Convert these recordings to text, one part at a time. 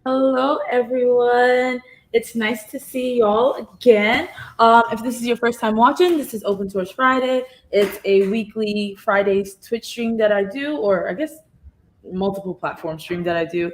Hello, everyone. It's nice to see y'all again. If this is your first time watching, this is Open Source Friday. It's a weekly Fridays Twitch stream that I do, or I guess multiple platform stream that I do.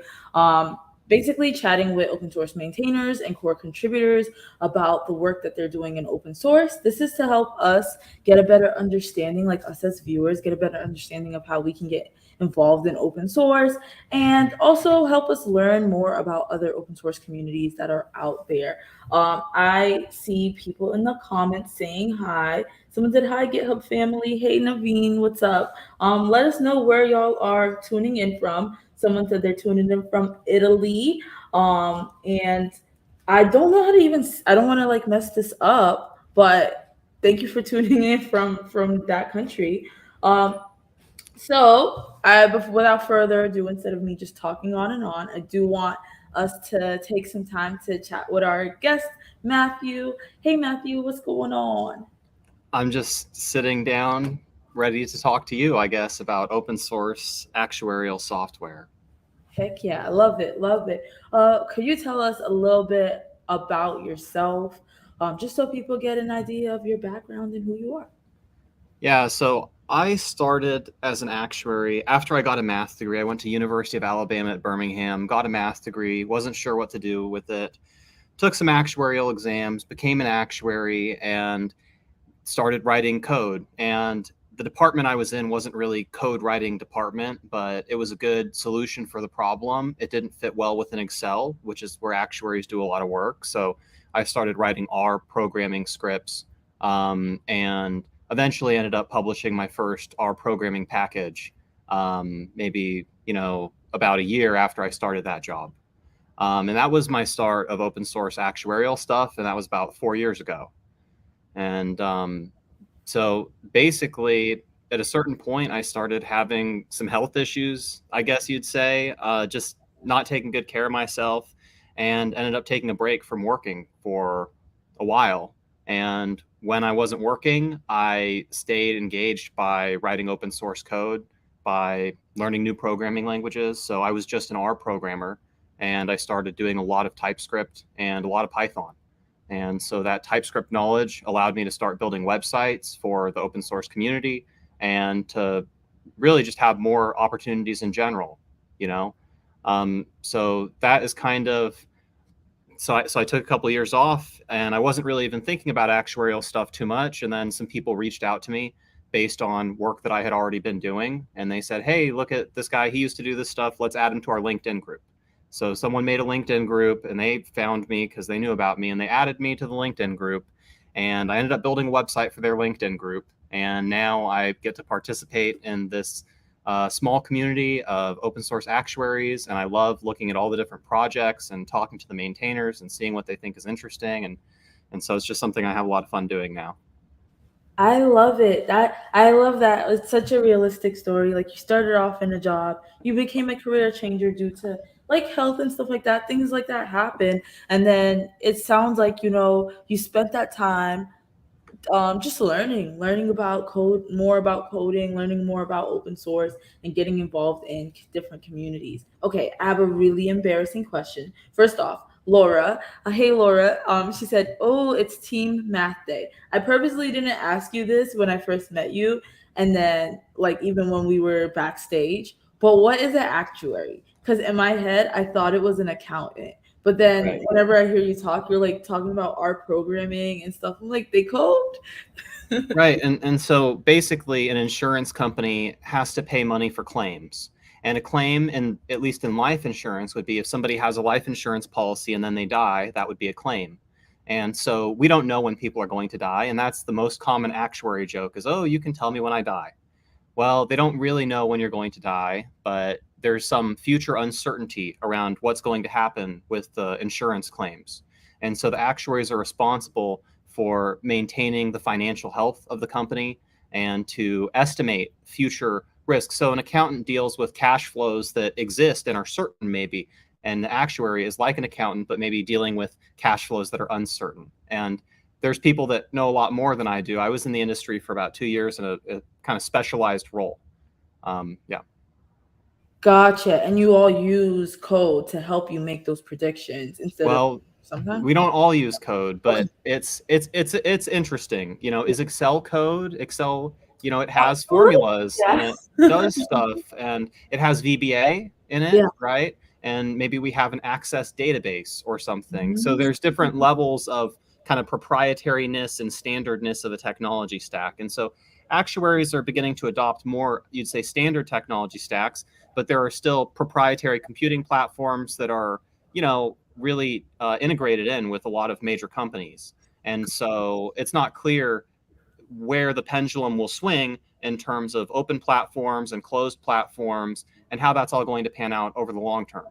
Basically, chatting with open source maintainers and core contributors about the work that they're doing in open source. This is to help us get a better understanding, like us as viewers, get a better understanding of how we can get involved in open source and also help us learn more about other open source communities that are out there. I see people in the comments saying hi. Someone said hi, GitHub family. Hey, Naveen, what's up? Let us know where y'all are tuning in from. Someone said they're tuning in from Italy. And I don't know how to even, I don't want to like mess this up, but thank you for tuning in from that country. Um, without further ado, instead of me just talking on and on, I do want us to take some time to chat with our guest, Matthew. Hey, Matthew, what's going on? I'm just sitting down, ready to talk to you, I guess, about open source actuarial software. Heck yeah, I love it, love it. Could you tell us a little bit about yourself, just so people get an idea of your background and who you are? Yeah, so I started as an actuary after I got a math degree. I went to University of Alabama at Birmingham, got a math degree, wasn't sure what to do with it, took some actuarial exams, became an actuary, and started writing code. And the department I was in wasn't really code writing department, but it was a good solution for the problem. It didn't fit well within Excel, which is where actuaries do a lot of work. So I started writing R programming scripts, and eventually ended up publishing my first R programming package, maybe, about a year after I started that job. And that was my start of open source actuarial stuff. And that was about 4 years ago. And so basically, at a certain point, I started having some health issues, I guess you'd say, just not taking good care of myself, and ended up taking a break from working for a while. And when I wasn't working, I stayed engaged by writing open source code, by learning new programming languages. So I was just an R programmer, and I started doing a lot of TypeScript and a lot of Python. And so that TypeScript knowledge allowed me to start building websites for the open source community and to really just have more opportunities in general, you know? So that is kind of, so I took a couple of years off, and I wasn't really even thinking about actuarial stuff too much. And then some people reached out to me based on work that I had already been doing. And they said, hey, look at this guy. He used to do this stuff. Let's add him to our LinkedIn group. So someone made a LinkedIn group, and they found me because they knew about me, and they added me to the LinkedIn group. And I ended up building a website for their LinkedIn group. And now I get to participate in this small community of open source actuaries. And I love looking at all the different projects and talking to the maintainers and seeing what they think is interesting. And so it's just something I have a lot of fun doing now. I love it. I love that. It's such a realistic story. Like you started off in a job, you became a career changer due to like health and stuff like that. Things like that happen. And then it sounds like, you spent that time just learning about code, more about coding, learning more about open source, and getting involved in different communities. Okay, I have a really embarrassing question. First off, Laura, hey Laura, she said, "Oh, it's Team Math Day." I purposely didn't ask you this when I first met you, and then like even when we were backstage. But what is an actuary? Because in my head, I thought it was an accountant. But then Right. whenever I hear you talk, you're like talking about art programming and stuff. I'm like, they code? Right. And so basically, an insurance company has to pay money for claims. And a claim, in, at least in life insurance, would be if somebody has a life insurance policy and then they die, that would be a claim. And so we don't know when people are going to die. And that's the most common actuary joke is, oh, you can tell me when I die. Well, they don't really know when you're going to die, but there's some future uncertainty around what's going to happen with the insurance claims. And so the actuaries are responsible for maintaining the financial health of the company and to estimate future risks. So an accountant deals with cash flows that exist and are certain, maybe, and the actuary is like an accountant, but maybe dealing with cash flows that are uncertain. And there's people that know a lot more than I do. I was in the industry for about 2 years in a kind of specialized role. Yeah. Gotcha. And you all use code to help you make those predictions instead of Well, sometimes? we don't all use code, Okay. but it's interesting. You know, is Excel code? Excel, you know, it has Absolutely. formulas and it Yes. does stuff and it has VBA in it, Yeah. right? And maybe we have an access database or something. So Mhm. there's different levels of kind of proprietariness and standardness of a technology stack. And so actuaries are beginning to adopt more, you'd say, standard technology stacks, but there are still proprietary computing platforms that are, you know, really integrated in with a lot of major companies. And so it's not clear where the pendulum will swing in terms of open platforms and closed platforms and how that's all going to pan out over the long term.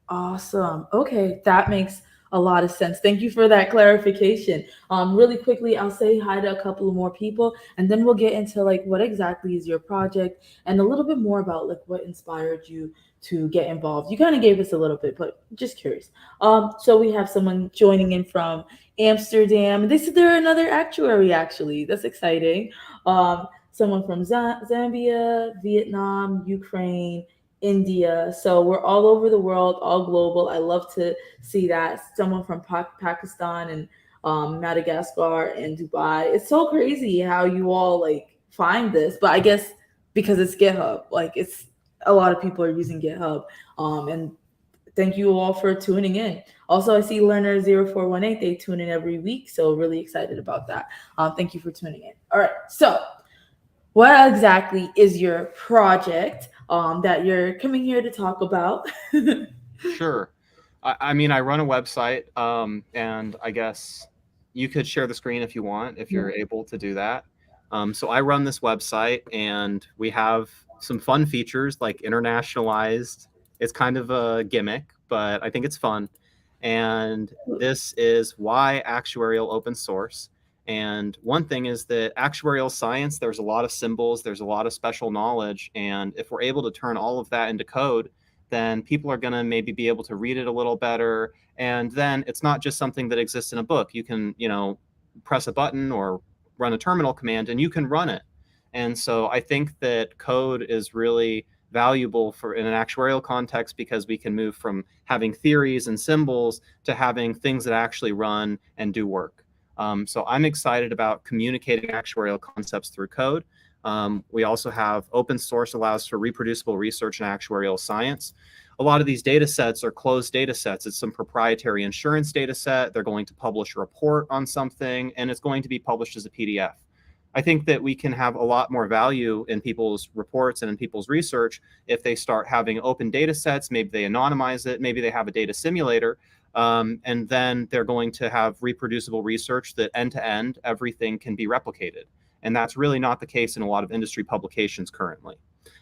Awesome. Okay, that makes a lot of sense. Thank you for that clarification. Really quickly, I'll say hi to a couple of more people, and then we'll get into like what exactly is your project and a little bit more about like what inspired you to get involved. You kind of gave us a little bit, but just curious. So we have someone joining in from Amsterdam. They said they're another actuary. Actually, that's exciting. Someone from Zambia, Vietnam, Ukraine, India. So we're all over the world, all global. I love to see that. Someone from Pakistan and Madagascar and Dubai. It's so crazy how you all like find this, but I guess because it's GitHub, like it's a lot of people are using GitHub. And thank you all for tuning in. Also, I see learner 0418, they tune in every week. So really excited about that. Thank you for tuning in. All right. So what exactly is your project that you're coming here to talk about? Sure. I mean, I run a website, and I guess you could share the screen if you want, if Yeah. you're able to do that. So I run this website, and we have some fun features like internationalized. It's kind of a gimmick, but I think it's fun. And this is why actuarial open source. And one thing is that actuarial science, there's a lot of symbols, there's a lot of special knowledge. And if we're able to turn all of that into code, then people are going to maybe be able to read it a little better. And then it's not just something that exists in a book. You can, you know, press a button or run a terminal command and you can run it. And so I think that code is really valuable for in an actuarial context because we can move from having theories and symbols to having things that actually run and do work. So I'm excited about communicating actuarial concepts through code. We also have open source allows for reproducible research in actuarial science. A lot of these data sets are closed data sets. It's some proprietary insurance data set. They're going to publish a report on something, and it's going to be published as a PDF. I think that we can have a lot more value in people's reports and in people's research if they start having open data sets. Maybe they anonymize it. Maybe they have a data simulator. And then they're going to have reproducible research that end to end, everything can be replicated. And that's really not the case in a lot of industry publications currently.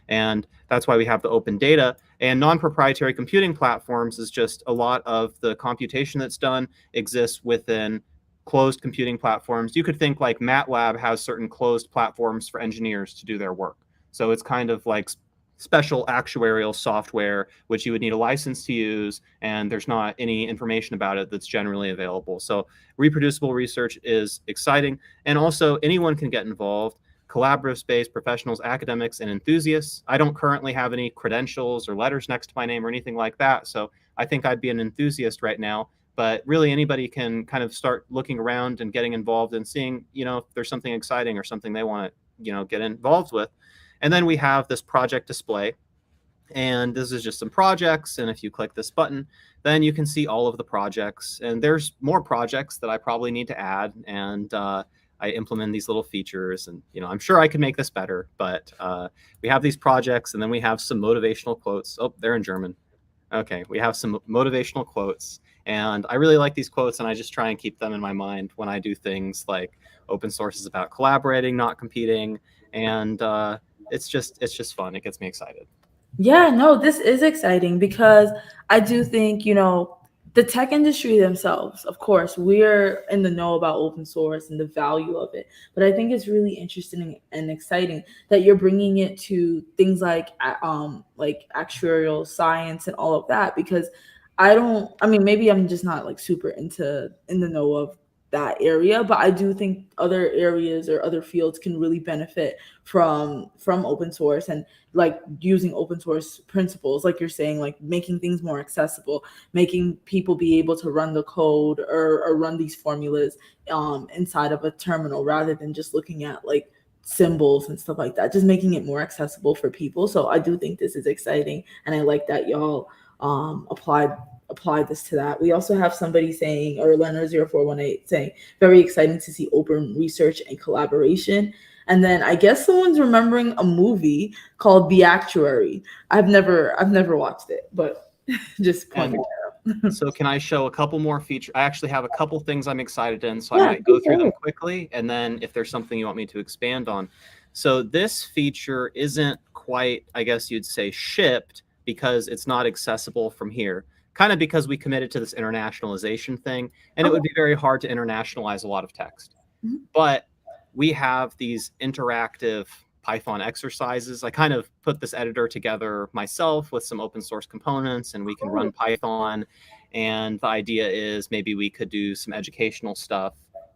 And that's why we have the open data. And non-proprietary computing platforms is just a lot of the computation that's done exists within closed computing platforms. You could think like MATLAB has certain closed platforms for engineers to do their work. So it's kind of like special actuarial software, which you would need a license to use, and there's not any information about it that's generally available. So reproducible research is exciting, and also anyone can get involved. Collaborative space professionals, academics, and enthusiasts. I don't currently have any credentials or letters next to my name or anything like that, so I think I'd be an enthusiast right now. But really, anybody can kind of start looking around and getting involved and seeing, if there's something exciting or something they want to, get involved with. And then we have this project display, and this is just some projects. And if you click this button, then you can see all of the projects. And there's more projects that I probably need to add. And I implement these little features. And I'm sure I can make this better. But we have these projects, and then we have some motivational quotes. Oh, they're in German. Okay, we have some motivational quotes. And I really like these quotes, and I just try and keep them in my mind when I do things like open source is about collaborating, not competing. And it's just fun. It gets me excited. Yeah, no, this is exciting because I do think, the tech industry themselves, of course, we're in the know about open source and the value of it. But I think it's really interesting and exciting that you're bringing it to things like actuarial science and all of that, because I mean, maybe I'm just not like super in the know of that area, but I do think other areas or other fields can really benefit from open source, and like using open source principles, like you're saying, like making things more accessible, making people be able to run the code, or run these formulas inside of a terminal, rather than just looking at like symbols and stuff like that, just making it more accessible for people. So I do think this is exciting, and I like that y'all apply this to that. We also have somebody saying, or Leonard0418 saying, very exciting to see open research and collaboration. And then I guess someone's remembering a movie called The Actuary. I've never watched it, but just pointing And it out. so can I show a couple more features? I actually have a couple things I'm excited in, so I Yeah, might go through them quickly, and then if there's something you want me to expand on. So this feature isn't quite, I guess you'd say, shipped because it's not accessible from here. Kind of because we committed to this internationalization thing, and it okay. would be very hard to internationalize a lot of text. Mhm. But we have these interactive Python exercises. I kind of put this editor together myself with some open source components, and we can Cool. run Python. And the idea is maybe we could do some educational stuff.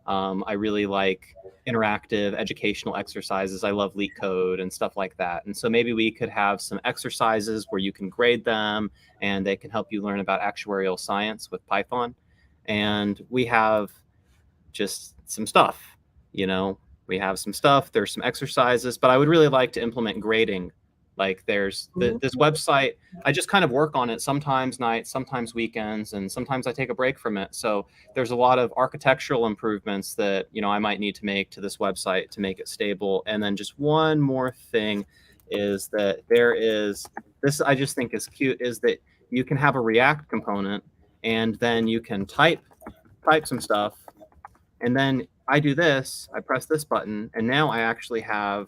I really like interactive educational exercises. I love leak code and stuff like that. And so maybe we could have some exercises where you can grade them, and they can help you learn about actuarial science with Python. And we have just some stuff, you know, we have some stuff, there's some exercises, but I would really like to implement grading. Like this website, I just kind of work on it sometimes nights, sometimes weekends, and sometimes I take a break from it. So there's a lot of architectural improvements that, I might need to make to this website to make it stable. And then just one more thing is that there is this, I just think is cute, is that you can have a React component, and then you can type some stuff, and then I do this, I press this button, and now I actually have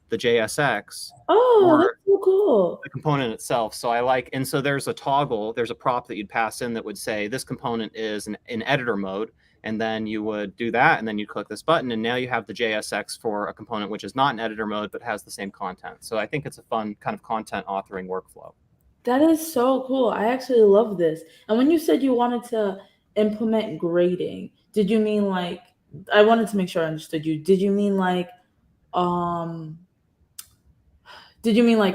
the JSX Oh, that's for so cool. the component itself. So and so there's a toggle, there's a prop that you'd pass in that would say this component is in editor mode. And then you would do that, and then you click this button, and now you have the JSX for a component which is not in editor mode, but has the same content. So I think it's a fun kind of content authoring workflow. That is so cool. I actually love this. And when you said you wanted to implement grading, did you mean like, I wanted to make sure I understood you. Did you mean like, um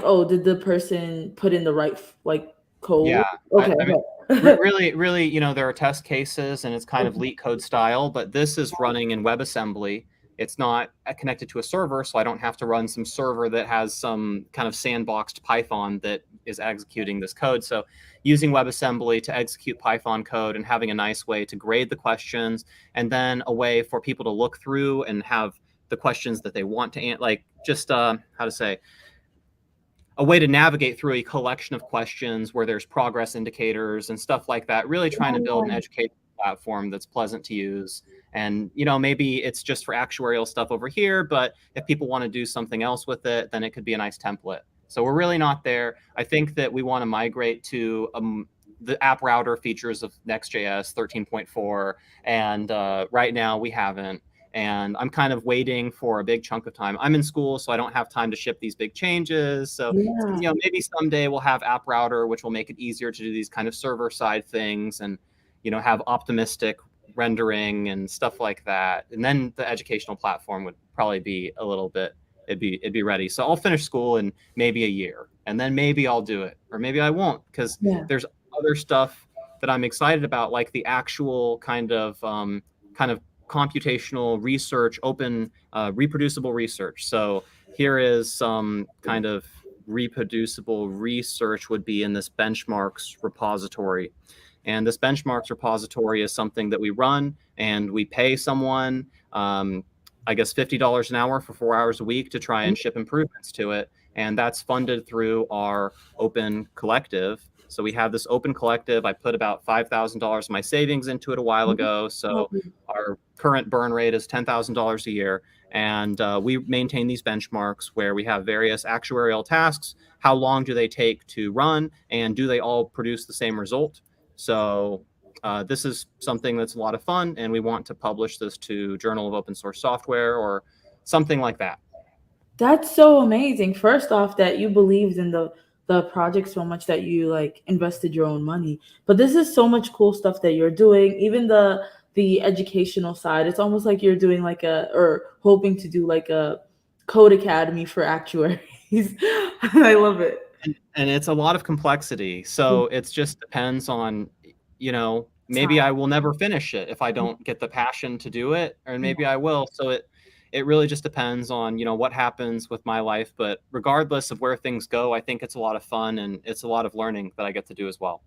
oh, did the person put in the right like code? Yeah, Okay, I mean, okay. really, there are test cases, and it's kind of leak code style, but this is running in WebAssembly. It's not connected to a server, so I don't have to run some server that has some kind of sandboxed Python that is executing this code. So using WebAssembly to execute Python code and having a nice way to grade the questions, and then a way for people to look through and have the questions that they want to answer, like just how to say, a way to navigate through a collection of questions where there's progress indicators and stuff like that, really trying to build an educational platform that's pleasant to use. And, maybe it's just for actuarial stuff over here, but if people want to do something else with it, then it could be a nice template. So we're really not there. I think that we want to migrate to the app router features of Next.js 13.4. And right now we haven't. and I'm kind of waiting for a big chunk of time. I'm in school, so I don't have time to ship these big changes. So, Yeah. maybe someday we'll have App Router, which will make it easier to do these kind of server side things, and have optimistic rendering and stuff like that. And then the educational platform would probably be a little bit, it'd be ready. So I'll finish school in maybe a year, and then maybe I'll do it, or maybe I won't, because Yeah. there's other stuff that I'm excited about, like the actual kind of computational research, open, reproducible research. So here is some kind of reproducible research would be in this benchmarks repository. And this benchmarks repository is something that we run, and we pay someone, I guess, $50 an hour for 4 hours a week to try and ship improvements to it. And that's funded through our open collective. So we have this open collective. I put about $5,000 of my savings into it a while ago. So our current burn rate is $10,000 a year. And we maintain these benchmarks where we have various actuarial tasks. How long do they take to run? And do they all produce the same result? So this is something that's a lot of fun, and we want to publish this to Journal of Open Source Software or something like that. That's so amazing. First off, that you believed in the project so much that you like invested your own money. But this is so much cool stuff that you're doing. Even the educational side, it's almost like you're doing like a or hoping to do like a code academy for actuaries. I love it. And it's a lot of complexity. So it just depends on, maybe I will never finish it if I don't get the passion to do it, or maybe I will. So it really just depends on, what happens with my life. But regardless of where things go, I think it's a lot of fun, and it's a lot of learning that I get to do as well.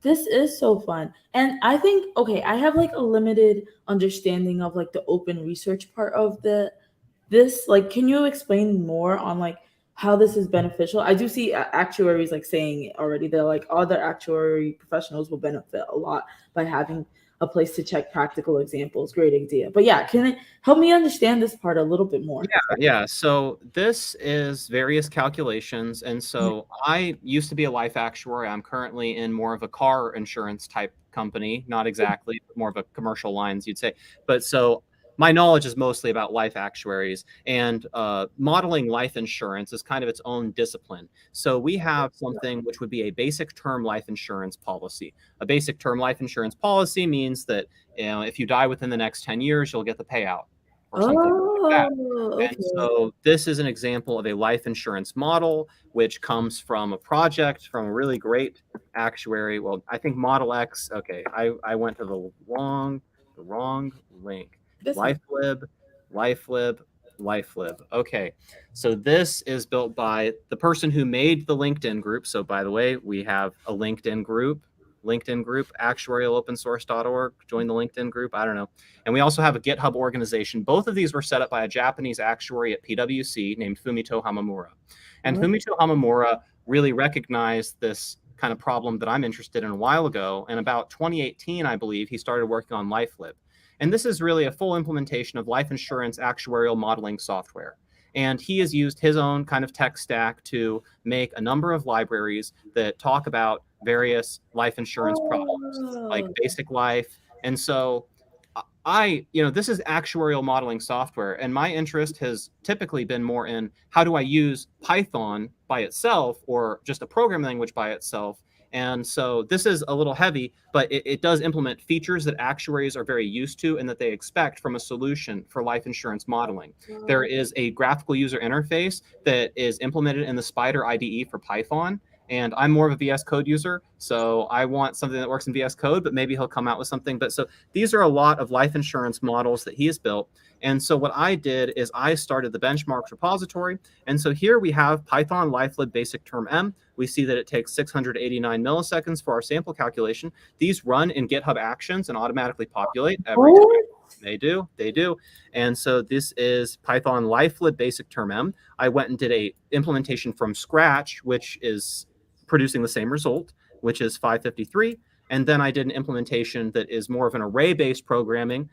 This is so fun. And I think, okay, I have like a limited understanding of like the open research part of this. Like, can you explain more on like how this is beneficial? I do see actuaries like saying it already. They're like other actuary professionals will benefit a lot by having a place to check practical examples. Great idea. But yeah, can it help me understand this part a little bit more? Yeah. So this is various calculations. And so I used to be a life actuary. I'm currently in more of a car insurance type company, not exactly, but more of a commercial lines, you'd say. But so my knowledge is mostly about life actuaries, and modeling life insurance is kind of its own discipline. So we have something which would be a basic term life insurance policy. A basic term life insurance policy means that, if you die within the next 10 years, you'll get the payout or something like that. Oh, And okay. so this is an example of a life insurance model, which comes from a project from a really great actuary. Well, I think Model X. Okay, I went to the wrong link. This one. LifeLib, LifeLib, LifeLib. Okay, so this is built by the person who made the LinkedIn group. So by the way, we have a LinkedIn group, actuarialopensource.org. Join the LinkedIn group. I don't know. And we also have a GitHub organization. Both of these were set up by a Japanese actuary at PwC named Fumito Hamamura. And Fumito Hamamura really recognized this kind of problem that I'm interested in a while ago. And about 2018, I believe, he started working on LifeLib. And this is really a full implementation of life insurance actuarial modeling software. And he has used his own kind of tech stack to make a number of libraries that talk about various life insurance problems, like Oh, basic life. And so this is actuarial modeling software, and my interest has typically been more in how do I use Python by itself or just a programming language by itself. And so this is a little heavy, but it does implement features that actuaries are very used to and that they expect from a solution for life insurance modeling. There is a graphical user interface that is implemented in the Spider IDE for Python. And I'm more of a VS Code user, so I want something that works in VS Code, but maybe he'll come out with something. But so these are a lot of life insurance models that he has built. And so what I did is I started the benchmarks repository. And so here we have Python LifeLib basic term M. We see that it takes 689 milliseconds for our sample calculation. These run in GitHub Actions and automatically populate every time. what? They do. And so this is Python LifeLib basic term M. I went and did a implementation from scratch, which is producing the same result, which is 553. And then I did an implementation that is more of an array-based programming.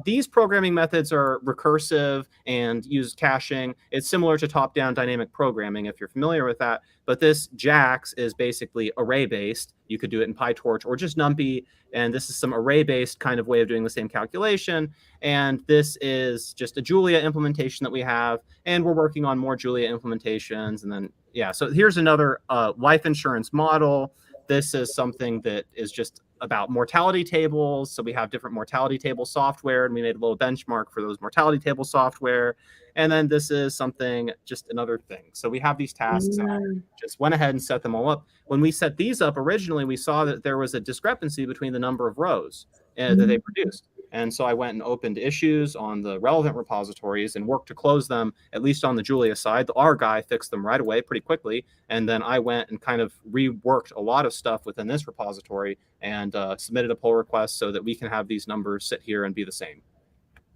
These programming methods are recursive and use caching. It's similar to top-down dynamic programming, if you're familiar with that. But this JAX is basically array-based. You could do it in PyTorch or just NumPy. And this is some array-based kind of way of doing the same calculation. And this is just a Julia implementation that we have. And we're working on more Julia implementations. And then, yeah, so here's another life insurance model. This is something that is just about mortality tables. So we have different mortality table software, and we made a little benchmark for those mortality table software. And then this is something, just another thing. So we have these tasks, and I just went ahead and set them all up. When we set these up originally, we saw that there was a discrepancy between the number of rows that they produced. And so I went and opened issues on the relevant repositories and worked to close them, at least on the Julia side. The R guy fixed them right away pretty quickly. And then I went and kind of reworked a lot of stuff within this repository and submitted a pull request so that we can have these numbers sit here and be the same.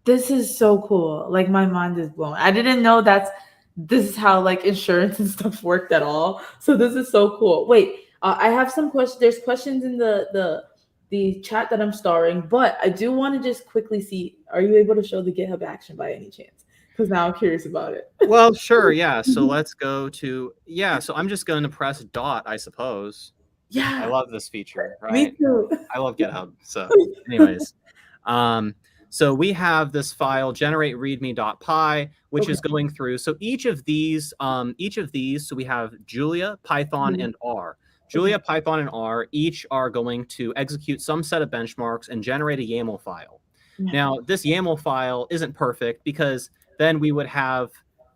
This is so cool. Like, my mind is blown. I didn't know this is how like insurance and stuff worked at all. So this is so cool. Wait, I have some questions. There's questions in the chat that I'm starring, but I do want to just quickly see, are you able to show the GitHub action by any chance? Because now I'm curious about it. Well, sure, yeah. So let's go to, yeah, so I'm just going to press dot, I suppose. Yeah. I love this feature, right? Me too. I love GitHub. So anyways, so we have this file generate readme.py, which is going through. So each of these, so we have Julia, Python, and R. Julia, Python, and R each are going to execute some set of benchmarks and generate a YAML file. Now, this YAML file isn't perfect because then we would have,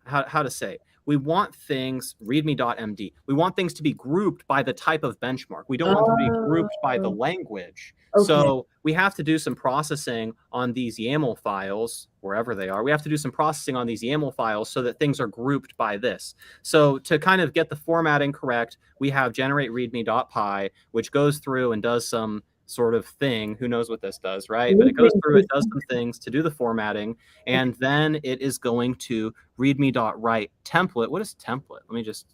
how to say, we want things, readme.md, we want things to be grouped by the type of benchmark. We don't want them to be grouped by the language. So we have to do some processing on these YAML files, wherever they are. We have to do some processing on these YAML files so that things are grouped by this. So to kind of get the formatting correct, we have generate readme.py, which goes through and does some sort of thing. Who knows what this does, right? But it goes through, it does some things to do the formatting, and then it is going to readme.write template. What is template? Let me just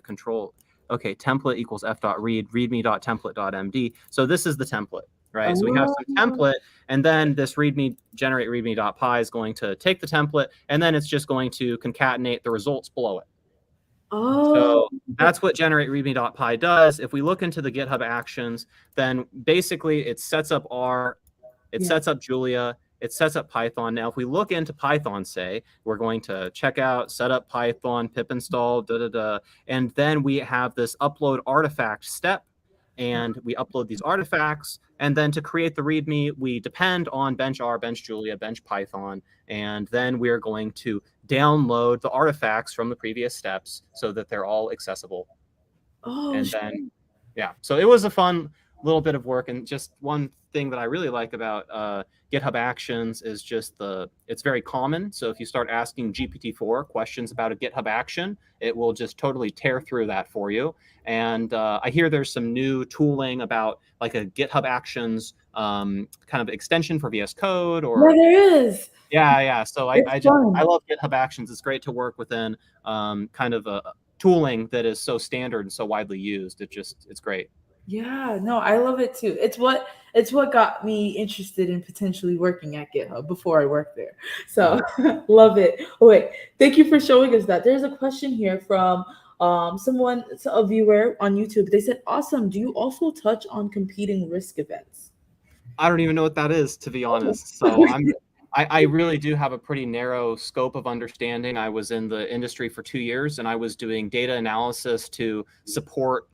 control. Okay, template equals f.read, readme.template.md. So this is the template, right? So we have some template, and then this readme generate readme.py is going to take the template, and then it's just going to concatenate the results below it. So that's what generate readme.py does. If we look into the GitHub actions, then basically it sets up R, it sets up Julia, it sets up Python. Now, if we look into Python, say, we're going to check out, set up Python, pip install, and then we have this upload artifact step, and we upload these artifacts. And then to create the README, we depend on bench R, bench Julia, bench Python, and then we're going to download the artifacts from the previous steps so that they're all accessible. And then, yeah, so it was a fun little bit of work. And just one thing that I really like about GitHub Actions is just it's very common. So if you start asking GPT-4 questions about a GitHub action, it will just totally tear through that for you. And I hear there's some new tooling about like a GitHub Actions kind of extension for VS Code, or there is. Yeah. So I love GitHub Actions. It's great to work within kind of a tooling that is so standard and so widely used. It's great. Yeah, no, I love it too. It's what got me interested in potentially working at GitHub before I worked there. So love it. Oh, wait, thank you for showing us that. There's a question here from someone, a viewer on YouTube. They said, "Awesome. Do you also touch on competing risk events?" I don't even know what that is, to be honest. So I really do have a pretty narrow scope of understanding. I was in the industry for 2 years, and I was doing data analysis to support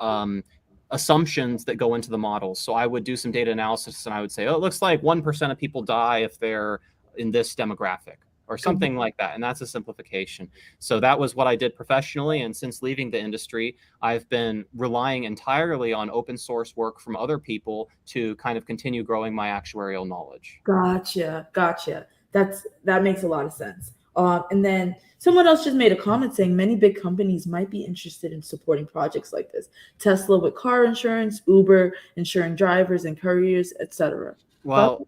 assumptions that go into the models. So I would do some data analysis, and I would say, oh, it looks like 1% of people die if they're in this demographic, or something like that. And that's a simplification. So that was what I did professionally. And since leaving the industry, I've been relying entirely on open source work from other people to kind of continue growing my actuarial knowledge. Gotcha. That makes a lot of sense. And then someone else just made a comment saying many big companies might be interested in supporting projects like this. Tesla with car insurance, Uber insuring drivers and couriers, etc. Well,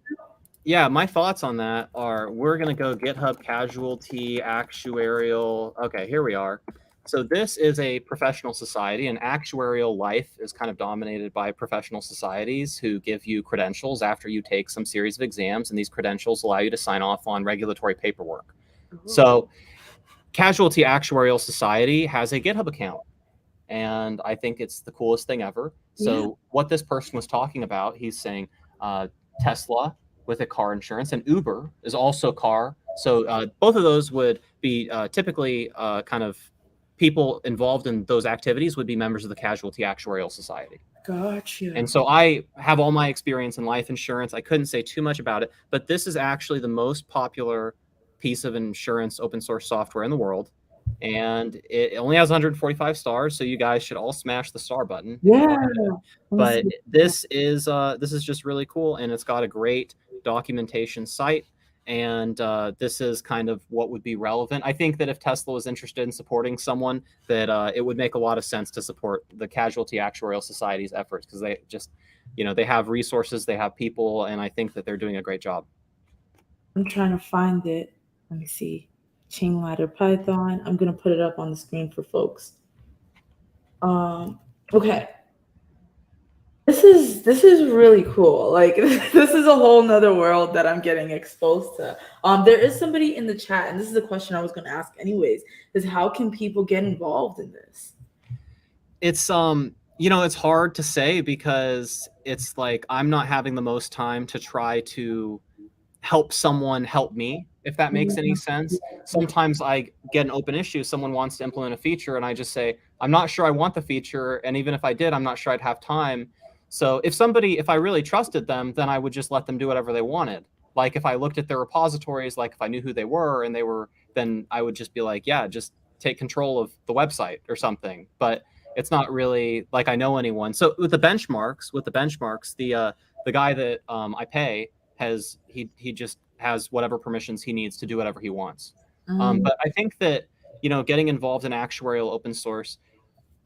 yeah, my thoughts on that are, we're going to go GitHub casualty actuarial. Okay, here we are. So this is a professional society, and actuarial life is kind of dominated by professional societies who give you credentials after you take some series of exams, and these credentials allow you to sign off on regulatory paperwork. Oh. So Casualty Actuarial Society has a GitHub account, and I think it's the coolest thing ever. Yeah. So what this person was talking about, he's saying Tesla with a car insurance, and Uber is also car. So both of those would be typically kind of people involved in those activities would be members of the Casualty Actuarial Society. Gotcha. And so I have all my experience in life insurance. I couldn't say too much about it, but this is actually the most popular piece of insurance open source software in the world. And it only has 145 stars, so you guys should all smash the star button if you Yeah. find it. Let me But see. this is just really cool, and it's got a great documentation site. And this is kind of what would be relevant. I think that if Tesla was interested in supporting someone, that it would make a lot of sense to support the Casualty Actuarial Society's efforts because they just, they have resources, they have people, and I think that they're doing a great job. I'm trying to find it. Let me see. Chain ladder Python. I'm gonna put it up on the screen for folks. Um, okay. This is really cool. Like this is a whole nother world that I'm getting exposed to. There is somebody in the chat, and this is a question I was gonna ask anyways, is how can people get involved in this? It's it's hard to say because it's like I'm not having the most time to try to help someone help me, if that makes any sense. Sometimes I get an open issue, someone wants to implement a feature, and I just say, I'm not sure I want the feature. And even if I did, I'm not sure I'd have time. So if I really trusted them, then I would just let them do whatever they wanted. Like if I looked at their repositories, like if I knew who they were and then I would just be like, yeah, just take control of the website or something. But it's not really like I know anyone. So with the benchmarks, the guy that I pay he just has whatever permissions he needs to do whatever he wants. Um, But I think that getting involved in actuarial open source,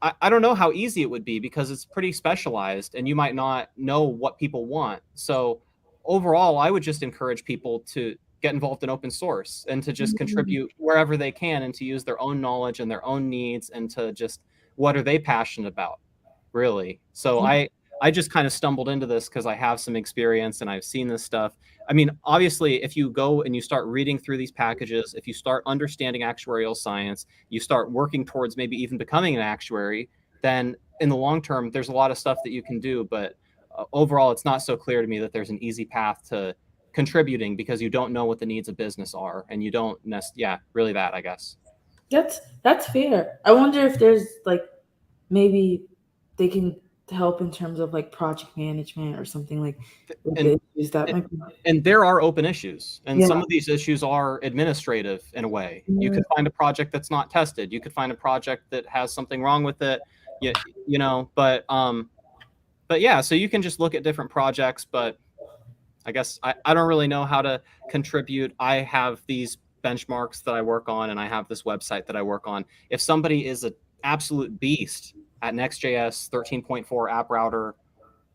I don't know how easy it would be because it's pretty specialized and you might not know what people want. So overall, I would just encourage people to get involved in open source and to just contribute wherever they can and to use their own knowledge and their own needs and to just what are they passionate about, really. So I just kind of stumbled into this because I have some experience and I've seen this stuff. I mean, obviously, if you go and you start reading through these packages, if you start understanding actuarial science, you start working towards maybe even becoming an actuary, then in the long term, there's a lot of stuff that you can do. But overall, it's not so clear to me that there's an easy path to contributing because you don't know what the needs of business are and you don't yeah, really that, I guess. that's fair. I wonder if there's like maybe they can help in terms of like project management or something like with And the issues that might be. and there are open issues, and Yeah. some of these issues are administrative in a way. You could find a project that's not tested. You could find a project that has something wrong with it. You, but yeah, so you can just look at different projects, but I guess I don't really know how to contribute. I have these benchmarks that I work on, and I have this website that I work on. If somebody is an absolute beast at Next.js 13.4 app router,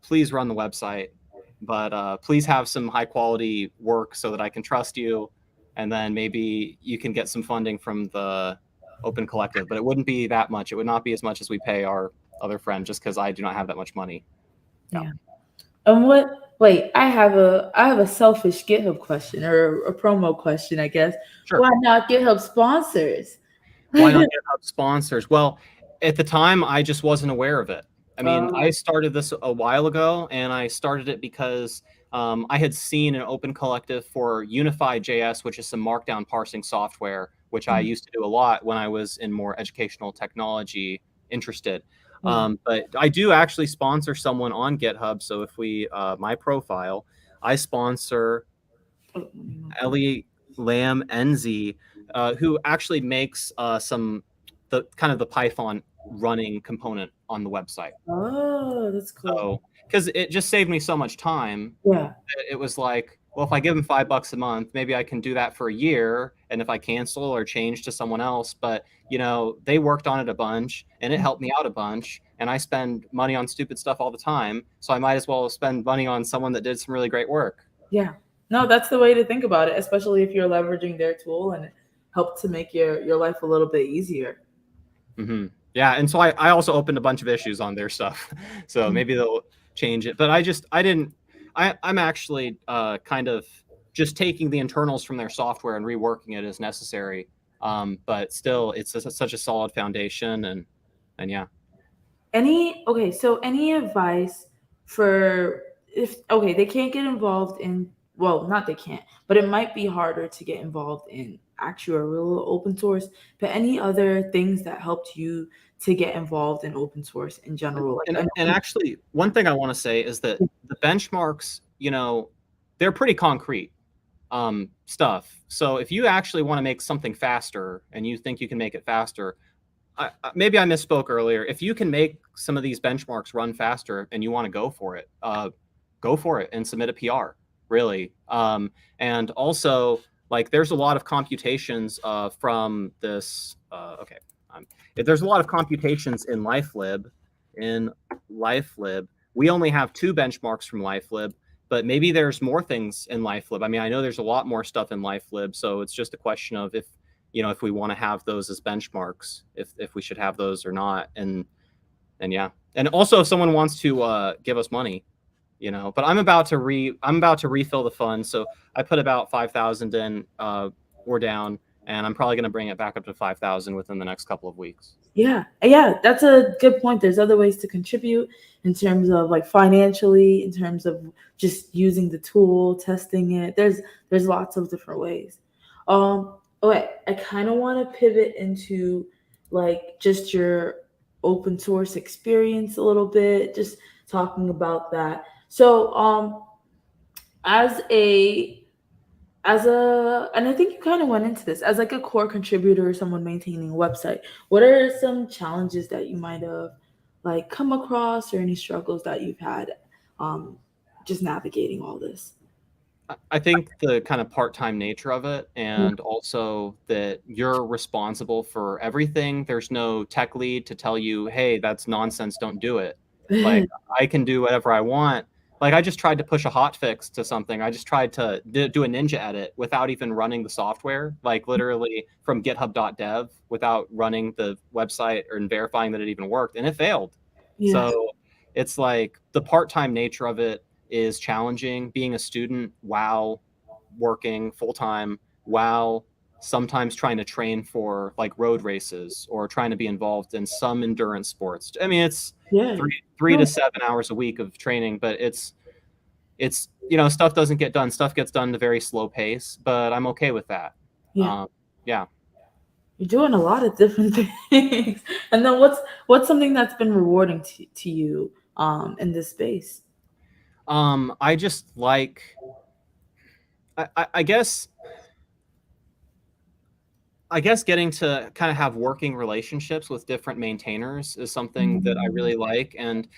please run the website. But please have some high quality work so that I can trust you, and then maybe you can get some funding from the Open Collective. But it wouldn't be that much. It would not be as much as we pay our other friend, just because I do not have that much money. Yeah. Yeah. And what? Wait, I have a selfish GitHub question or a promo question, I guess. Sure. Why not GitHub sponsors? Why not GitHub sponsors? Well, at the time, I just wasn't aware of it. I mean, Uh, I started this a while ago, and I started it because I had seen an open collective for Unified JS, which is some markdown parsing software, which I used to do a lot when I was in more educational technology interested. yeah. But I do actually sponsor someone on GitHub. So if my profile, I sponsor Oh, Ellie Lamb NZ, who actually makes the kind of the Python running component on the website. oh, that's cool. So because it just saved me so much time, Yeah. it was like, well, if I give them $5 a month, maybe I can do that for a year. And if I cancel or change to someone else, but they worked on it a bunch and it helped me out a bunch. And I spend money on stupid stuff all the time. So I might as well spend money on someone that did some really great work. Yeah. No, that's the way to think about it, especially if you're leveraging their tool and it helped to make your life a little bit easier. Hmm. Yeah, and so I also opened a bunch of issues on their stuff, so Mm. maybe they'll change it. But I didn't. I'm actually kind of just taking the internals from their software and reworking it as necessary. But still, it's such a solid foundation, and yeah. So any advice for, if okay, they can't get involved in, well, not they can't, but it might be harder to get involved in actuarial open source, but any other things that helped you to get involved in open source in general? Like I And know actually, one thing I want to say is that the benchmarks, they're pretty concrete stuff. So if you actually want to make something faster and you think you can make it faster, maybe I misspoke earlier. If you can make some of these benchmarks run faster and you want to go for it and submit a PR. Really, and also like there's a lot of computations from this. Okay, there's a lot of computations in LifeLib. In LifeLib, we only have two benchmarks from LifeLib, but maybe there's more things in LifeLib. I mean, I know there's a lot more stuff in LifeLib, so it's just a question of if we want to have those as benchmarks, if we should have those or not, and yeah, and also if someone wants to give us money, but I'm about to refill the fund, so I put about 5,000 in or down, and I'm probably going to bring it back up to 5,000 within the next couple of weeks. yeah, yeah, that's a good point. There's other ways to contribute in terms of like financially, in terms of just using the tool, testing it. There's lots of different ways. Okay, I kind of want to pivot into like just your open source experience a little bit, just talking about that. So, as a and I think you kind of went into this as like a core contributor or someone maintaining a website, what are some challenges that you might have like come across, or any struggles that you've had, um just navigating all this? I think the kind of part-time nature of it, and also that you're responsible for everything. There's no tech lead to tell you, hey, that's nonsense, don't do it. Like I can do whatever I want. Like I just tried to push a hot fix to something. I just tried to do a ninja edit without even running the software, like literally from github.dev without running the website or verifying that it even worked, and it failed. Yeah, So it's like the part-time nature of it is challenging. Being a student while working full time, while sometimes trying to train for like road races or trying to be involved in some endurance sports. I mean, it's yeah, three to no, 7 hours a week of training, but it's stuff doesn't get done. Stuff gets done at a very slow pace, but I'm okay with that. yeah, Um, yeah. you're doing a lot of different things. And then what's something that's been rewarding to you in this space? I just like I guess getting to kind of have working relationships with different maintainers is something that I Mm. really like. And,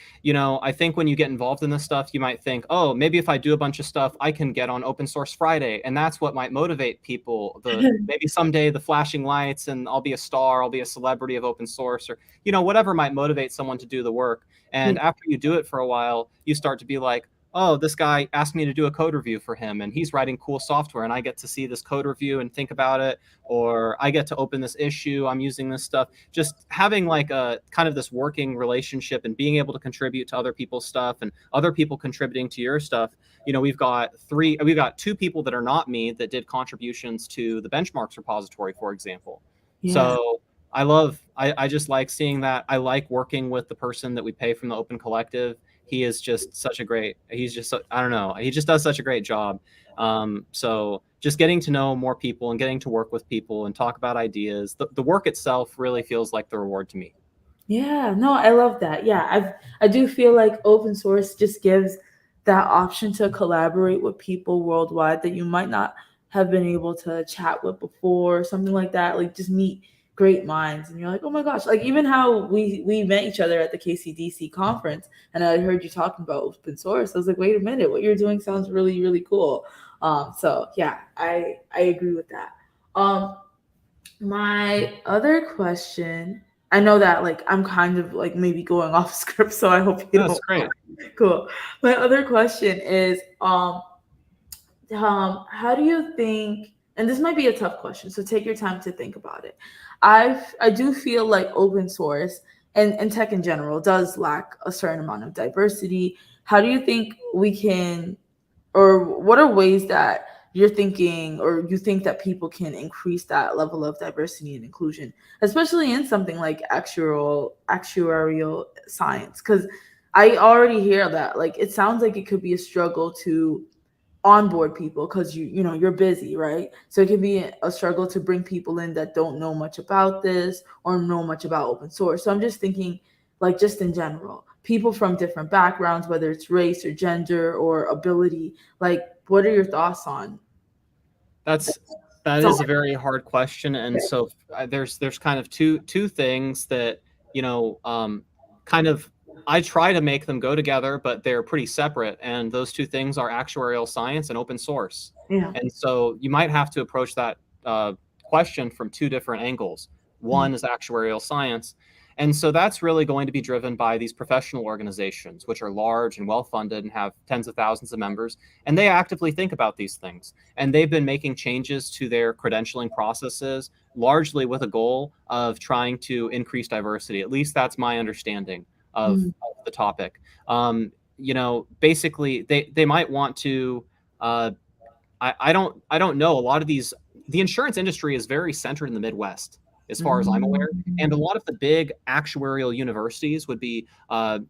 I think when you get involved in this stuff, you might think, oh, maybe if I do a bunch of stuff, I can get on Open Source Friday. And that's what might motivate people. Maybe someday the flashing lights and I'll be a star, I'll be a celebrity of open source, or, whatever might motivate someone to do the work. Yeah, And after you do it for a while, you start to be like, oh, this guy asked me to do a code review for him and he's writing cool software and I get to see this code review and think about it, or I get to open this issue, I'm using this stuff. Just having like a kind of this working relationship and being able to contribute to other people's stuff and other people contributing to your stuff. We've got two people that are not me that did contributions to the benchmarks repository, for example. yeah, So I just like seeing that. I like working with the person that we pay from the Open Collective. He is just such a great, he's just, I don't know, he just does such a great job. So just getting to know more people and getting to work with people and talk about ideas, the work itself really feels like the reward to me. yeah. No, I love that. Yeah, I do feel like open source just gives that option to collaborate with people worldwide that you might not have been able to chat with before, something like that. Like just meet great minds, and you're like, oh my gosh! Like even how we met each other at the KCDC conference, and I heard you talking about open source. I was like, wait a minute, what you're doing sounds really really cool. So yeah, I agree with that. Um, my other question, I know that like I'm kind of like maybe going off script, so I hope you That's don't great. mind. Cool. My other question is how do you think and this might be a tough question, so take your time to think about it. I do feel like open source and tech in general does lack a certain amount of diversity. How do you think we can, or what are ways that you're thinking or you think that people can increase that level of diversity and inclusion, especially in something like actuarial science? Because I already hear that like it sounds like it could be a struggle to onboard people because you're busy, right? So it can be a struggle to bring people in that don't know much about this or know much about open source. So I'm just thinking, like, just in general, people from different backgrounds, whether it's race or gender or ability, like, what are your thoughts on That's that some? is a very hard question, and so there's kind of two things that you know kind of I try to make them go together, but they're pretty separate. And those two things are actuarial science and open source. Yeah. And so you might have to approach that question from two different angles. Mm. One is actuarial science. And so that's really going to be driven by these professional organizations, which are large and well funded and have tens of thousands of members. And they actively think about these things. And they've been making changes to their credentialing processes, largely with a goal of trying to increase diversity. At least that's my understanding Mm. of the topic. Basically, they might want to. I don't know. A lot of the insurance industry is very centered in the Midwest, as far as I'm aware, and a Mm. lot of the big actuarial universities would be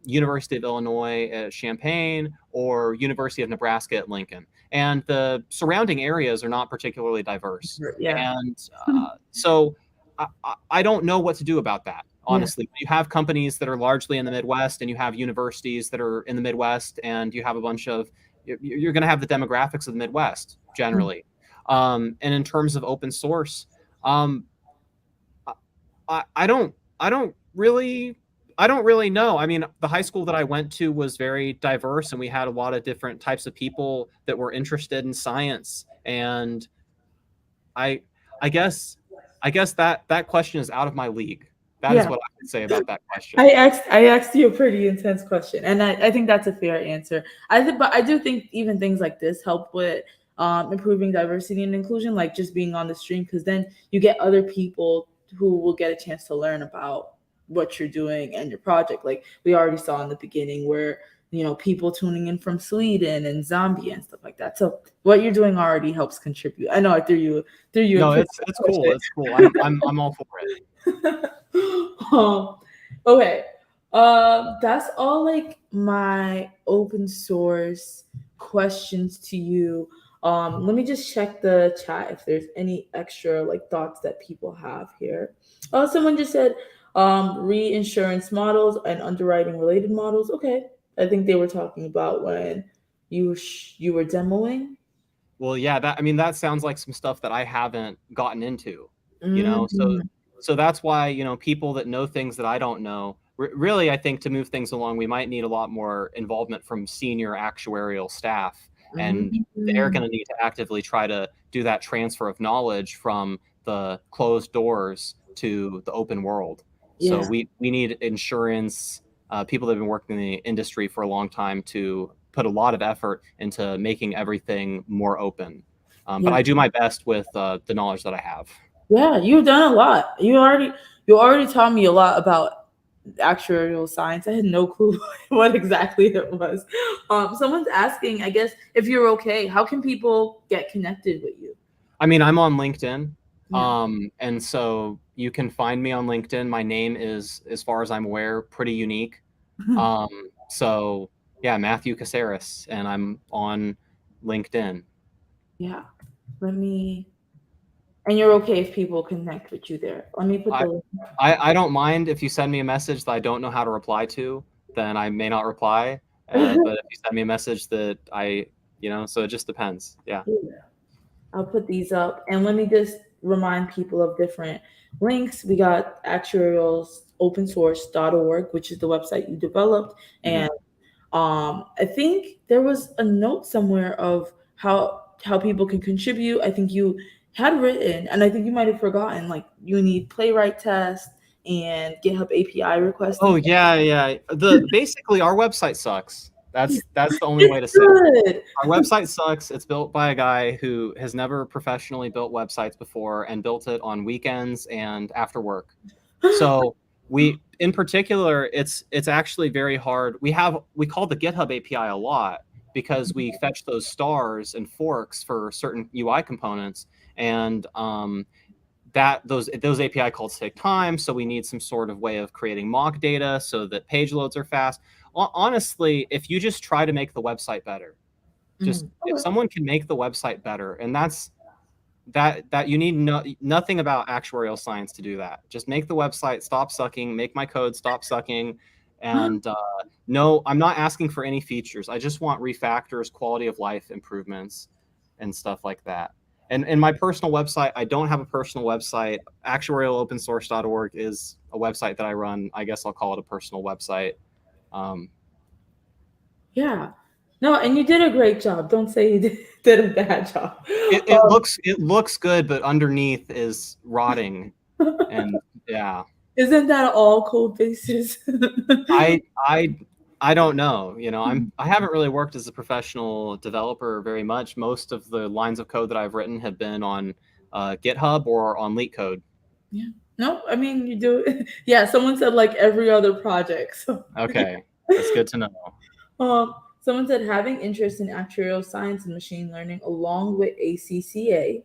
University of Illinois at Champaign or University of Nebraska at Lincoln, and the surrounding areas are not particularly diverse, Yeah. and so I don't know what to do about that. Yeah. Honestly, you have companies that are largely in the Midwest, and you have universities that are in the Midwest, and you have a bunch of you're going to have the demographics of the Midwest Mm. generally. And in terms of open source, um, I don't I don't really know. I mean, the high school that I went to was very diverse, and we had a lot of different types of people that were interested in science. And I I guess that question is out of my league. That is Yeah. what I would say about that question. I asked you a pretty intense question, and I think that's a fair answer. But I do think even things like this help with improving diversity and inclusion, like just being on the stream, because then you get other people who will get a chance to learn about what you're doing and your project. Like we already saw in the beginning, where people tuning in from Sweden and Zambia and stuff like that. So what you're doing already helps contribute. I know I threw you a No, pretty it's cool. question. It's cool. I'm all for it. um, okay. That's all like my open source questions to you. Let me just check the chat if there's any extra like thoughts that people have here. Oh, someone just said reinsurance models and underwriting related models. Okay. I think they were talking about when you were demoing. Well, yeah, that I mean that sounds like some stuff that I haven't gotten into, you know. So Mhm. so that's why, people that know things that I don't know. Really, I think to move things along, we might need a lot more involvement from senior actuarial staff, and they're going Mhm. to need to actively try to do that transfer of knowledge from the closed doors to the open world. So Yeah. we need insurance people that have been working in the industry for a long time to put a lot of effort into making everything more open. But Yeah. I do my best with the knowledge that I have. Yeah, you've done a lot. You already taught me a lot about actuarial science. I had no clue what exactly it was. Someone's asking, I guess, if you're okay, how can people get connected with you? I mean, I'm on LinkedIn, Yeah. and so you can find me on LinkedIn. My name is, as far as I'm aware, pretty unique. Um, so yeah, Matthew Caseres, and I'm on LinkedIn. Yeah. Let me and you're okay if people connect with you there. Let me put I, the link. I don't mind if you send me a message that I don't know how to reply to, then I may not reply. But if you send me a message that so it just depends. Yeah. I'll put these up and let me just remind people of different links. We got actuarials opensource.org, which is the website you developed, Mhm. and I think there was a note somewhere of how people can contribute. I think you had written, and I think you might have forgotten, like you need playwright test and GitHub API request. Oh yeah, yeah. The basically our website sucks. That's the only way It's to say it. good. Our website sucks. It's built by a guy who has never professionally built websites before and built it on weekends and after work. So we, in particular, it's actually very hard. We call the GitHub API a lot because we fetch those stars and forks for certain UI components, and that those API calls take time. So we need some sort of way of creating mock data so that page loads are fast. Honestly, if you just try to make the website better, just if Okay. someone can make the website better, and that you need nothing about actuarial science to do that. Just make the website stop sucking, make my code stop sucking, and no, I'm not asking for any features. I just want refactors, quality of life improvements, and stuff like that. And my personal website, I don't have a personal website. Actuarialopensource.org is a website that I run. I guess I'll call it a personal website. Um, Yeah. No, and you did a great job. Don't say you did a bad job. it looks good, but underneath is rotting, and yeah. Isn't that all code bases? I I I don't know. I haven't really worked as a professional developer very much. Most of the lines of code that I've written have been on GitHub or on LeetCode. Yeah. No, I mean you do. Yeah, someone said like every other project. So Okay, that's good to know. someone said having interest in actuarial science and machine learning along with ACCA,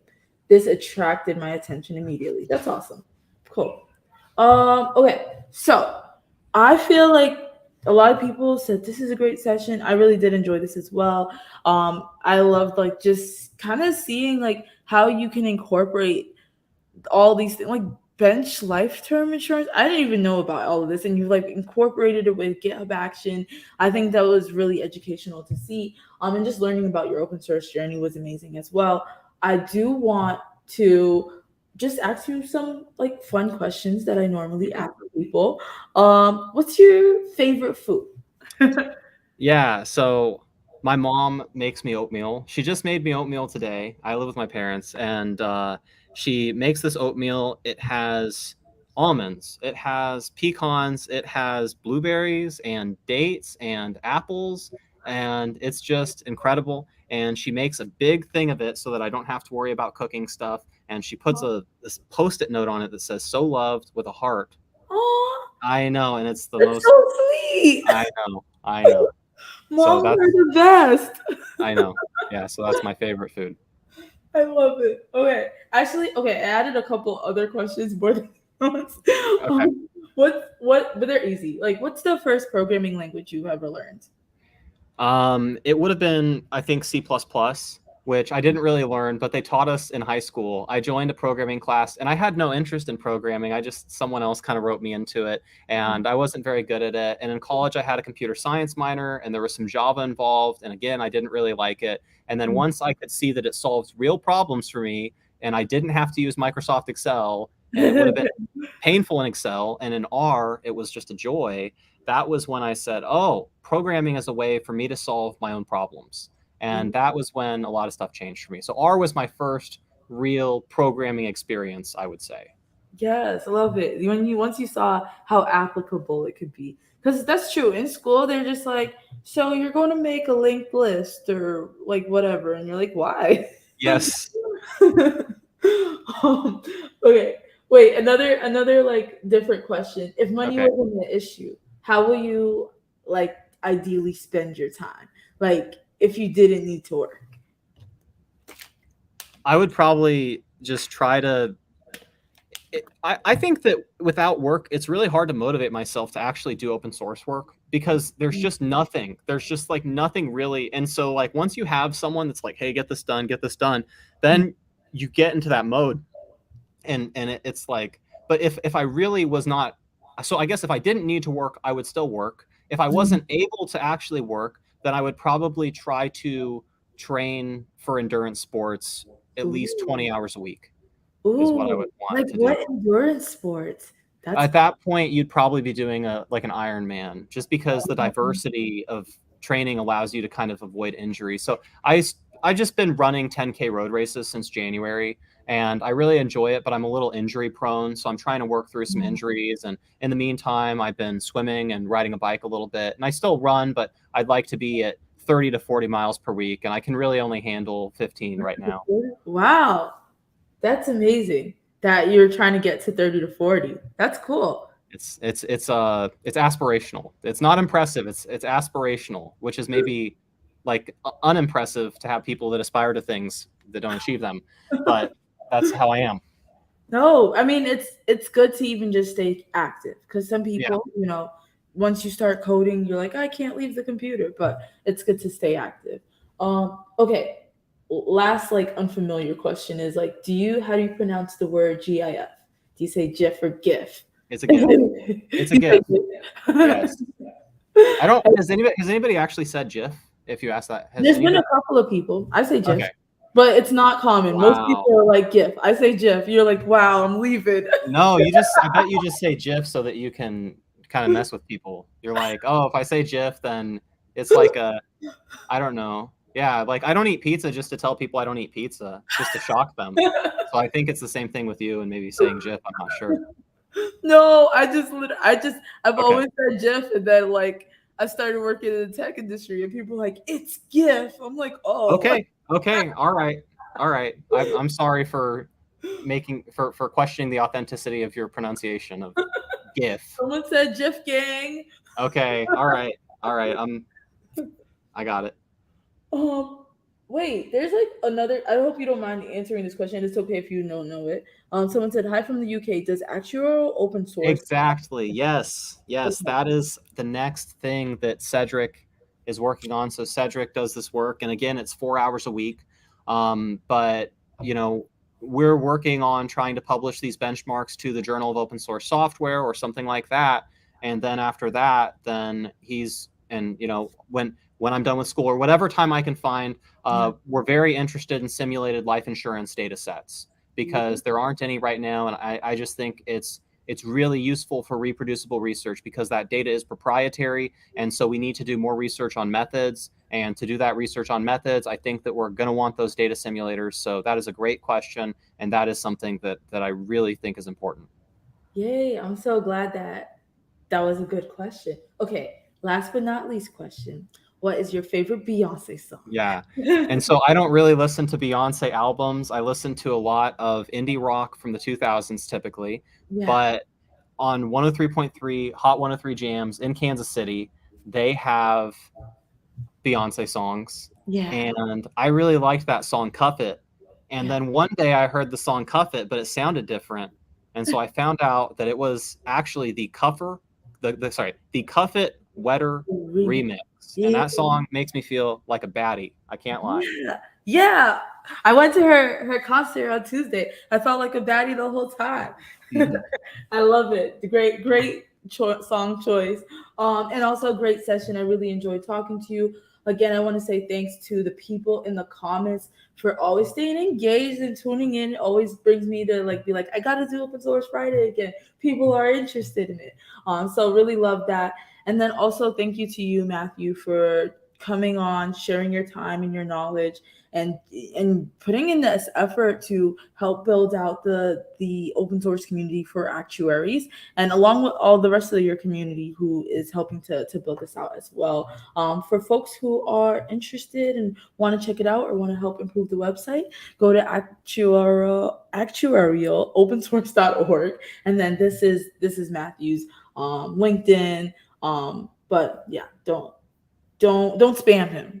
this attracted my attention immediately. That's awesome. Cool. Okay, so I feel like a lot of people said this is a great session. I really did enjoy this as well. I loved like just kind of seeing like how you can incorporate all these things like bench life term insurance. I didn't even know about all of this, and you like incorporated it with GitHub Action. I think that was really educational to see. And just learning about your open source journey was amazing as well. I do want to just ask you some like fun questions that I normally ask people. What's your favorite food? Yeah, so my mom makes me oatmeal. She just made me oatmeal today. I live with my parents, and she makes this oatmeal. It has almonds, it has pecans, it has blueberries and dates and apples, and it's just incredible. And she makes a big thing of it so that I don't have to worry about cooking stuff. And she puts this post-it note on it that says "So loved" with a heart. Oh, I know, and it's the that's most. so sweet. I know. So Mom, that's you're the best. I know. Yeah, so that's my favorite food. I love it. Okay. Actually, okay, I added a couple other questions more than once. Okay. But they're easy. Like, what's the first programming language you've ever learned? It would have been, I think, C++, which I didn't really learn, but they taught us in high school. I joined a programming class, and I had no interest in programming. Someone else kind of wrote me into it, and I wasn't very good at it. And in college, I had a computer science minor, and there was some Java involved. And again, I didn't really like it. And then once I could see that it solved real problems for me, and I didn't have to use Microsoft Excel, and it would have been painful in Excel, and in R, it was just a joy. That was when I said, oh, programming is a way for me to solve my own problems. And that was when a lot of stuff changed for me. So R was my first real programming experience, I would say. Yes, I love it. Once you saw how applicable it could be. Because that's true. In school, they're just like, so you're going to make a linked list or like whatever. And you're like, why? Yes. um, okay. Wait, another like different question. If money Okay. wasn't an issue, how will you like ideally spend your time? Like if you didn't need to work. I would probably just try to. I think that without work, it's really hard to motivate myself to actually do open source work because there's just nothing. There's just like nothing really. And so, like, once you have someone that's like, hey, get this done, then you get into that mode. And it's like, but if I really was not, so I guess if I didn't need to work, I would still work. If I wasn't able to actually work, then I would probably try to train for endurance sports at least 20 Ooh. hours a week is what I Ooh. would want Like to do. what endurance sports? That's At that point, you'd probably be doing an Ironman, just because the diversity of training allows you to kind of avoid injury. So I just been running 10K road races since January, and I really enjoy it, but I'm a little injury prone, so I'm trying to work through some Mm. injuries. And in the meantime, I've been swimming and riding a bike a little bit, and I still run, but I'd like to be at 30 to 40 miles per week, and I can really only handle 15 right now. Wow, that's amazing that you're trying to get to 30 to 40. That's cool. It's aspirational. It's not impressive. It's aspirational, which is maybe like unimpressive to have people that aspire to things that don't achieve them, but that's how I am. No, I mean it's good to even just stay active because some Yeah, people, once you start coding, you're like, I can't leave the computer, but it's good to stay active. Okay. Last like unfamiliar question is like, how do you pronounce the word GIF? Do you say GIF or GIF? it's a gift. It's a You say gift. GIF. Yes. I don't. Has anybody actually said GIF? If you ask that, has There's been a anybody? couple of people. I say GIF, Okay. but it's not common. Most Wow. people are like GIF. I say GIF. You're like, wow, I'm leaving. No, you just. I bet you just say GIF so that you can kind of mess with people. You're like, oh, if I say GIF, then it's like a. I don't know. Yeah, like I don't eat pizza just to tell people I don't eat pizza, just to shock them. So I think it's the same thing with you and maybe saying GIF. I'm not sure. No, I've Okay. always said GIF, and then like I started working in the tech industry, and people are like, it's GIF. I'm like, oh. Okay. Okay. All right. All right. I'm sorry for for questioning the authenticity of your pronunciation of GIF. Someone said GIF gang. Okay. All right. All right. I got it. Um, wait, there's like another. I hope you don't mind answering this question. It's okay if you don't know it. Someone said, "Hi from the UK. Does Actuarial open source?" Exactly. Yes. Yes. That is the next thing that Cedric is working on. So Cedric does this work, and again, it's 4 hours a week. But you know, we're working on trying to publish these benchmarks to the Journal of Open Source Software or something like that. And then after that, then when I'm done with school or whatever time I can find, Yeah. we're very interested in simulated life insurance data sets because there aren't any right now, and I just think it's really useful for reproducible research because that data is proprietary, and so we need to do more research on methods. And to do that research on methods, I think that we're going to want those data simulators. So that is a great question, and that is something that I really think is important. Yay! I'm so glad that was a good question. Okay, last but not least question. What is your favorite Beyonce song? Yeah. And so I don't really listen to Beyonce albums. I listen to a lot of indie rock from the 2000s typically, Yeah. but on 103.3 Hot 103 Jams in Kansas City, they have Beyonce songs, Yeah. and I really liked that song "Cuff It." And Yeah. then one day I heard the song "Cuff It," but it sounded different, and so I found out that it was actually the Cuffer, the "Cuff It" Wetter Remix. remix, and Yeah. that song makes me feel like a baddie. I can't lie. Yeah. Yeah. I went to her concert on Tuesday. I felt like a baddie the whole time. Mhm. I love it. The great song choice. And also a great session. I really enjoyed talking to you. Again, I want to say thanks to the people in the comments for always staying engaged and tuning in. It always brings me to like be like, I gotta do Open Source Friday again. People are interested in it. So really love that. And then also thank you to you, Matthew, for coming on, sharing your time and your knowledge, and putting in this effort to help build out the open source community for actuaries, and along with all the rest of your community who is helping to build this out as well. For folks who are interested and want to check it out or want to help improve the website, go to actuarial opensource.org, and then this is Matthew's LinkedIn. But yeah, don't spam him.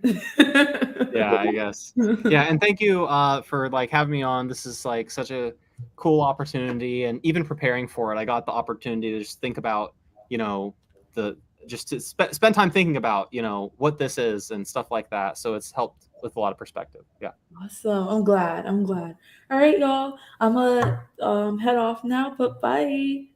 Yeah, I guess. Yeah, and thank you for like having me on. This is like such a cool opportunity, and even preparing for it, I got the opportunity to just think about, you know, the just to spend time thinking about, what this is and stuff like that. So it's helped with a lot of perspective. Yeah. Awesome. I'm glad. All right, y'all. I'm gonna head off now, but bye.